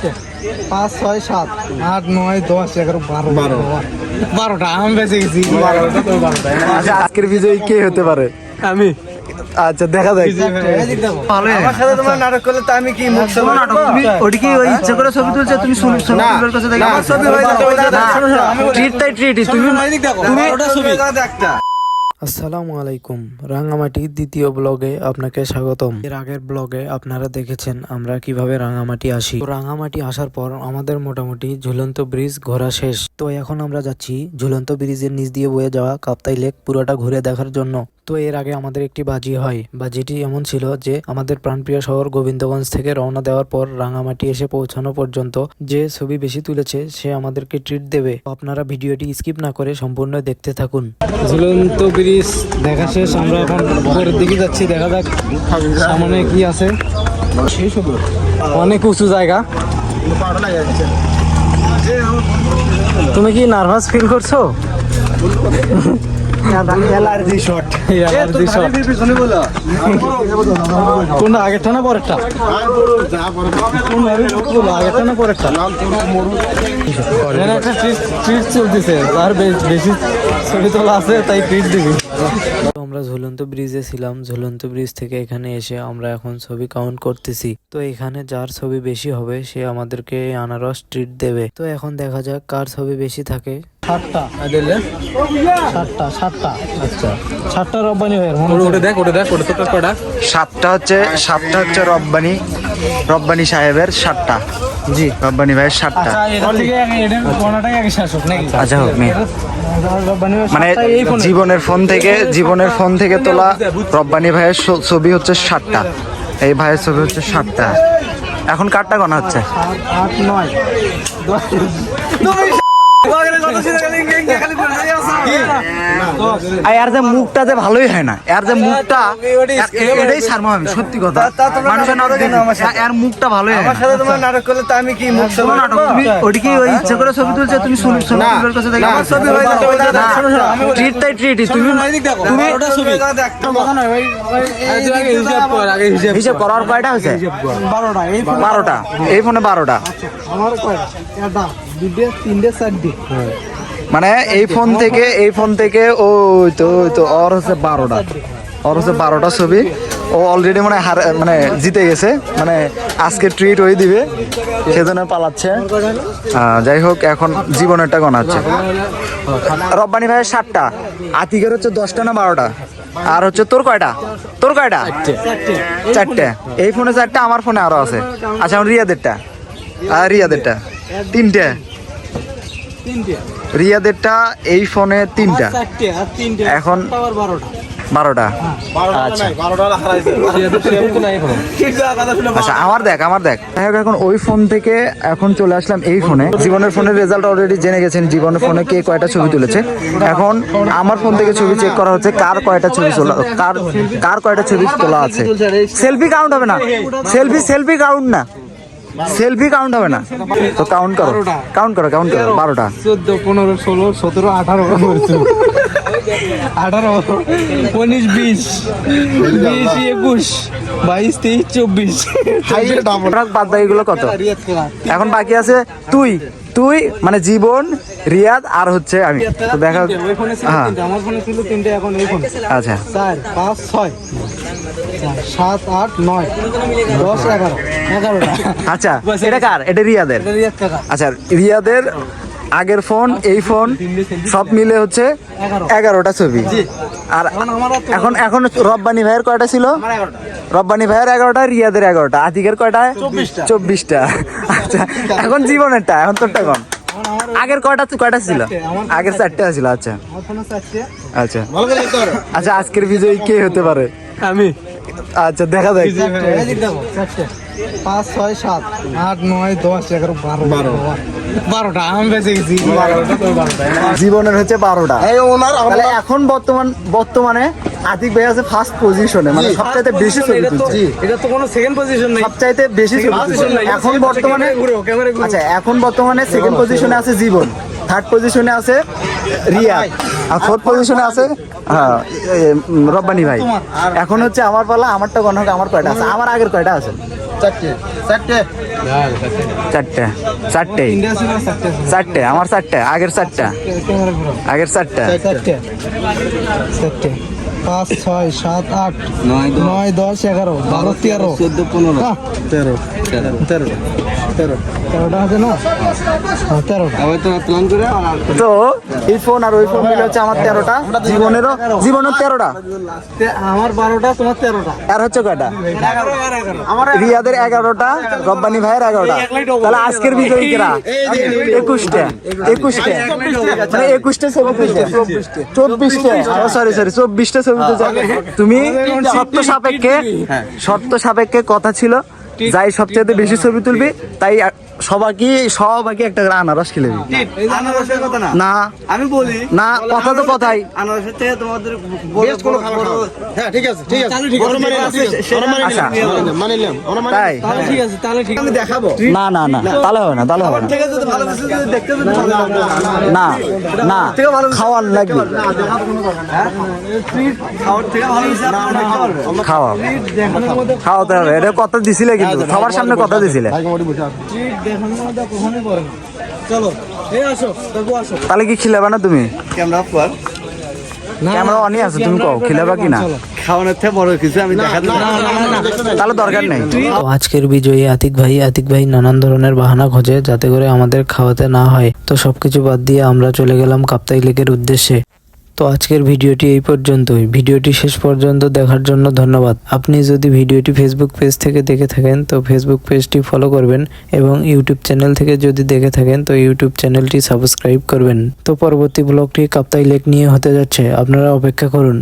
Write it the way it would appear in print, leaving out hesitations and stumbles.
5, 6, 7, 8, 9, 10, 11, 12, 12টা আম বেঁচে গেছি। আচ্ছা, আজকের বিজয়ী কে হতে পারে? আমি আচ্ছা, দেখা যাক। আমার সাথে তোমার নাটক করলে তো আমি কি মুখ নাটক? তুমি ওটা কি ওই ইচ্ছা করে ছবি তুলছো? তুমি সুন্দর কাছে দেখো। আমার ছবি হয়ে যাবে। ট্রিট তাই ট্রিটই। তুমি ওটা ছবি একটা। আসসালামু আলাইকুম, রাঙামাটির দ্বিতীয় ব্লগে আপনাকে স্বাগতম। এর আগের ব্লগে আপনারা দেখেছেন আমরা কিভাবে রাঙামাটি আসি। তো রাঙামাটি আসার পর আমাদের মোটামুটি ঝুলন্ত ব্রিজ ঘোরা শেষ। তো এখন আমরা যাচ্ছি ঝুলন্ত ব্রিজের নিচ দিয়ে বয়ে যাওয়া কাপ্তাই লেক পুরোটা ঘুরে দেখার জন্য। তো এর আগে আমাদের একটি বাজি হয়। বাজিটি এমন ছিল যে আমাদের প্রাণপ্রিয় শহর গোবিন্দগঞ্জ থেকে রওনা দেওয়ার পর রাঙামাটি এসে পৌঁছানো পর্যন্ত যে ছবি বেশি তুলেছে সে আমাদেরকে ট্রিট দেবে। আপনারা ভিডিওটি স্কিপ না করে সম্পূর্ণ দেখতে থাকুন। ঝুলন্ত ব্রিজ দেখা শেষ, আমরা এখন উপরের দিকে যাচ্ছি। দেখা যাক সামনে কি আছে। অনেক উঁচু জায়গা। তুমি কি নার্ভাস ফিল করছো? Allergy shot. কোনটা আগেরটা না পরেরটা? আগেরটা না পরেরটা? একটা ট্রিট চলতেছে, আর বেশি ছবি তোলা আছে তাই ট্রিট দিবি। আমরা ঝুলন্ত ব্রিজে ছিলাম। ঝুলন্ত ব্রিজ থেকে এখানে এসে আমরা এখন ছবি কাউন্ট করতেছি। তো এখানে যার ছবি বেশি হবে সে আমাদেরকে আনারস ট্রিট দেবে। তো এখন দেখা যাক কার ছবি বেশি থাকে। 7টা। আচ্ছা, 7টা রব্বানি ভাইয়ের কটা? সাতটা হচ্ছে রব্বানি সাহেবের 7টা। জি, রব্বানি ভাইয়ের 7টা। আচ্ছা হোক নি। মানে জীবনের ফোন থেকে তোলা রব্বানি ভাইয়ের ছবি হচ্ছে 7টা। এই ভাইয়ের ছবি হচ্ছে 7টা। এখন কারটা গণা হচ্ছে? 8, 9, 10। আর যে মুখটা যে ভালোই হয় না, এর যে মুখটা এটাই ছাড়বো আমি, সত্যি কথা। মানুষের এর মুখটা ভালোই হয় না। আমার সাথে তোমার নাটক করলে তো আমি কি মুখ নাটক? তুমি ওটা কি ওই ইচ্ছা করে ছবি তুলছো? তুমি সুন্দর কাছে দেখো। আমার ছবি হয়ে যাবে। ট্রিট তাই ট্রিটই। তুমি ওটা ছবি হিসাব করার কয়টা হয়েছে? 12টা। এই ফোনে 12টা। আমার কয়টা? 1টা, 2টা, 3টা, 4টা। মানে এই ফোন থেকে ওই তো ওর হচ্ছে 12টা ছবি। ও অলরেডি মানে জিতে গেছে, মানে আজকে ট্রিট ওই দিবে, সেজন্য পালাচ্ছে। যাই হোক, এখন জীবনেরটা গণাচ্ছে। রব্বানি ভাইয়ের 7টা, আতিকের হচ্ছে 10টা না 12টা, আর হচ্ছে তোর কয়টা? 4টে। এই ফোনে 4টা, আমার ফোনে আরো আছে। আচ্ছা, রিয়াদেরটা 3টে। রিয়াদেরটা এই ফোনে 3টা, এখন 12টা। আচ্ছা, আমার দেখ। এখন ওই ফোন থেকে এখন চলে আসলাম এই ফোনে। জীবনের ফোনের রেজাল্ট অলরেডি জেনে গেছেন, জীবনের ফোনে কে কয়টা ছবি তুলেছে। এখন আমার ফোন থেকে ছবি চেক করা হচ্ছে কার কয়টা ছবি তোলা আছে। সেলফি কাউন্ট হবে না, সেলফি কাউন্ট না, সেলফি কাউন্ট হবে না। তো কাউন্ট করো 12টা। 14, 15, 16, 17, 18, 19, 20, 21, 22, 23, 24। বাদ বাকিগুলো কত? এখন বাকি আছে তুই মানে জীবন, রিয়াদ আর হচ্ছে আমি। তো দেখা। হ্যাঁ, আমার ফোনে ছিল 3টে, এখন এই ফোনে। আচ্ছা, 4, 5, 6, 7, 8, 9, 10, 11টা। আচ্ছা, এটা কার? এটা রিয়াদের। আচ্ছা, রিয়াদের আগের ফোন, এই ফোন সব মিলে হচ্ছে 11টা ছবি। আর এখন রব্বানি ভাইয়ের কয়টা ছিল? রব্বানি ভাইয়ের 11টা, রিয়াদের 11টা, আতিকের কয়টা? 24টা। আচ্ছা, এখন জীবনেরটা, এখন তোরটা কোন? আগের কয়টা ছিল? আগের 4টে ছিল। আচ্ছা, আজকের বিজয়ী কে হতে পারে? আমি। আচ্ছা, দেখা যাক। 5, 6, 7, 8, 9, 10, 11, 12টা আম বেঁচে গেছি। জীবনের হচ্ছে 12টা। তাহলে এখন বর্তমানে আতিক ভাই আছে ফার্স্ট পজিশনে, মানে সবচাইতে বেশি ছবি তুলছে। এটা তো কোনো সেকেন্ড পজিশন নাই, সবচাইতে বেশি ছবি তুলছে এখন বর্তমানে। আচ্ছা, এখন বর্তমানে সেকেন্ড পজিশনে আছে জীবন, থার্ড পজিশনে আছে রিয়াদ, আর ফোর্থ পজিশনে আছে রব্বানি ভাই। এখন হচ্ছে আমার পালা, আমারটা গণ হোক। আমার কয়টা আছে? আমার আগের কয়টা আছে? চারটে চারটেই ইন্ডিয়া ছিল চারটে ছিল। চারটে আমার চারটে আগের চারটা ক্যামেরা ঘুরাও। আগের চারটা চারটে চারটে 5 6 7 8 9 10 11 12 13 14 15 13 13টা আছে না? হ্যাঁ 13টা। তো এই ফোন আর ওই ফোন মিলে হচ্ছে আমার 13টা জীবনের 13টা আমার 12টা তোমার 13টা। আর হচ্ছে কয়টা 11 রিয়াদের 11টা রব্বানি ভাইয়ের 11টা তাহলে আজকের বিজয়ীরা 21টা মানে 21টা ছবি তুলছে 24টা সরি 24টা ছবি তুলছে তুমি শর্ত সাপেক্ষে কথা ছিল যাই সবচেয়ে বেশি ছবি তুলবি তাই সবাইকে একটা করে আনারস খেলে দিবি আনারসের কথা না না আমি বলি না কথা তো কথাই আনারসের থেকে তোমাদের বেস্ট কোনো খাবার খাও। হ্যাঁ ঠিক আছে ঠিক আছে তাহলে ঠিক আছে আচ্ছা মানিলাম তাই তাহলে ঠিক আছে তাহলে ঠিক আছে দেখাবো না না না তাহলে হবে না থেকে যদি ভালো কিছু যদি দেখতে যদি ভালো লাগতো। না না খাওয়ার লাগবে খাওয়ার থেকে ভালো কিছু আর অনেক খাবার হবে। খাওয়া দেখানোর মধ্যে খাওয়াতে হবে এটা কথা দিছিলে কিন্তু সবার সামনে কথা দিছিলে ট্রিট দেখানোর মধ্যে কখনোই পড়ে না। চলো এই আসো দেখো আসো তাহলে কি খিলাবা না তুমি ক্যামেরা পর ক্যামেরা অনই আছে তুমি কও খিলাবা কি না খাওয়ানোর থেকে বড় কিছু আমি দেখাতে তাহলে দরকার নেই তো আজকের বিজয়ী আতিক ভাই নানান ধরনের বাহানা খোঁজে যাতে করে আমাদের খাওয়াতে না হয়। তো সবকিছু বাদ দিয়ে আমরা চলে গেলাম কাপ্তাই লেকের উদ্দেশ্যে। তো আজকের ভিডিওটি এই পর্যন্তই। ভিডিওটি শেষ পর্যন্ত দেখার জন্য ধন্যবাদ। আপনি যদি ভিডিওটি ফেসবুক পেজ থেকে দেখে থাকেন তো ফেসবুক পেজটি ফলো করবেন এবং ইউটিউব চ্যানেল থেকে যদি দেখে থাকেন তো ইউটিউব চ্যানেলটি সাবস্ক্রাইব করবেন। তো পরবর্তী ব্লগটি কাপ্তাই লেক নিয়ে হতে যাচ্ছে, আপনারা অপেক্ষা করুন।